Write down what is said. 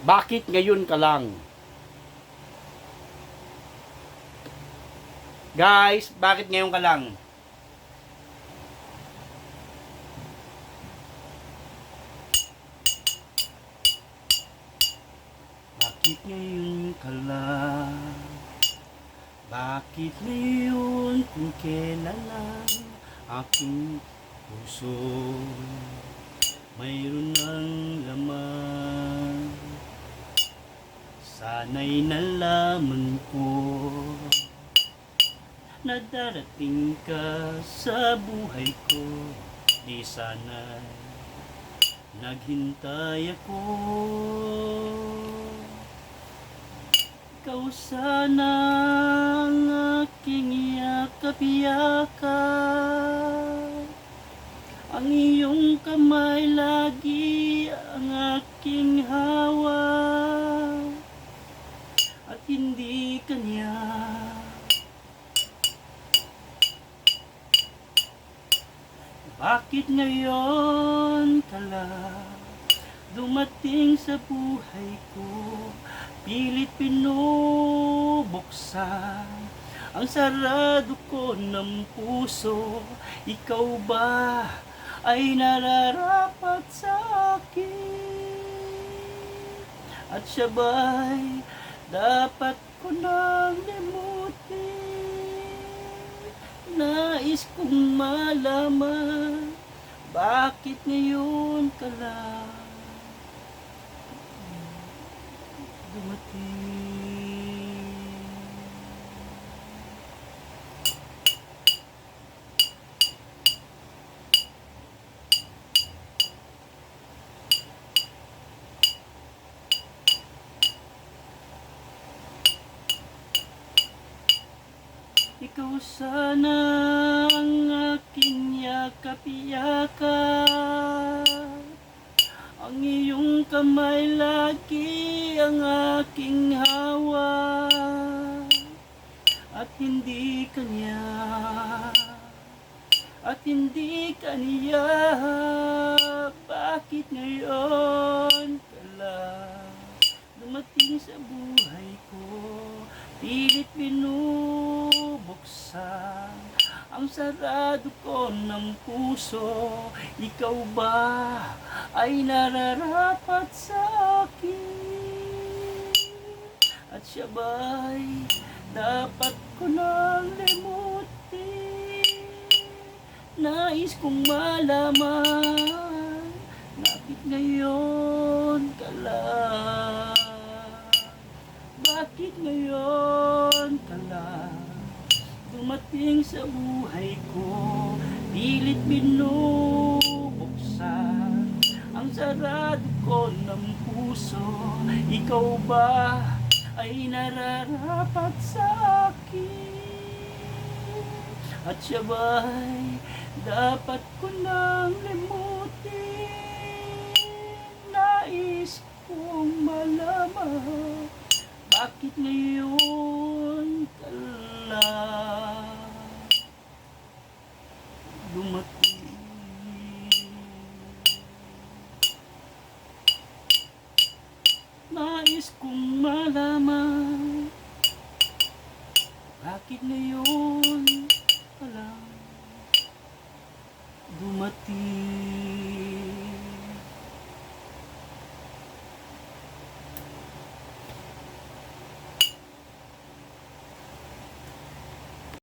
Bakit ngayon ka lang? Guys, bakit ngayon ka lang? Bakit ngayon ka lang? Bakit ngayon kung kailan lang aking puso mayroon ng laman? Sana'y nalaman ko na darating ka sa buhay ko. Di sana'y naghintay ako. Ikaw sana ang aking yakap-yakap, ang iyong kamay lagi ang aking hawak, at hindi kanya. Bakit ngayon ka lang dumating sa buhay ko? Pilit pinubuksan ang sarado ko ng puso. Ikaw ba ay nararapat sa akin? At siya ba'y dapat ko nang limutin? Nais kong malaman, bakit ngayon ka lang dumating? Ikaw sana ang aking yakap-yakap, ang iyong kamay lagi ang aking hawak, at hindi kanya, at hindi kanya. Bakit ngayon ka lang dumating sa buhay ko? Pilit binubuksan ang sarado ko ng puso. Ikaw ba ay nararapat sa akin? At siya ba'y dapat ko nang limutin? Nais kong malaman, bakit ngayon ka lang? Bakit ngayon ka lang dumating sa buhay ko? Pilit binubuksan ang sarado ko ng puso. Ikaw ba ay nararapat sa akin? At siya ba'y dapat ko nang limutin? Nais kong malaman, bakit ngayon ka lang dumating? Nais kong malaman, bakit ngayon ka lang dumating?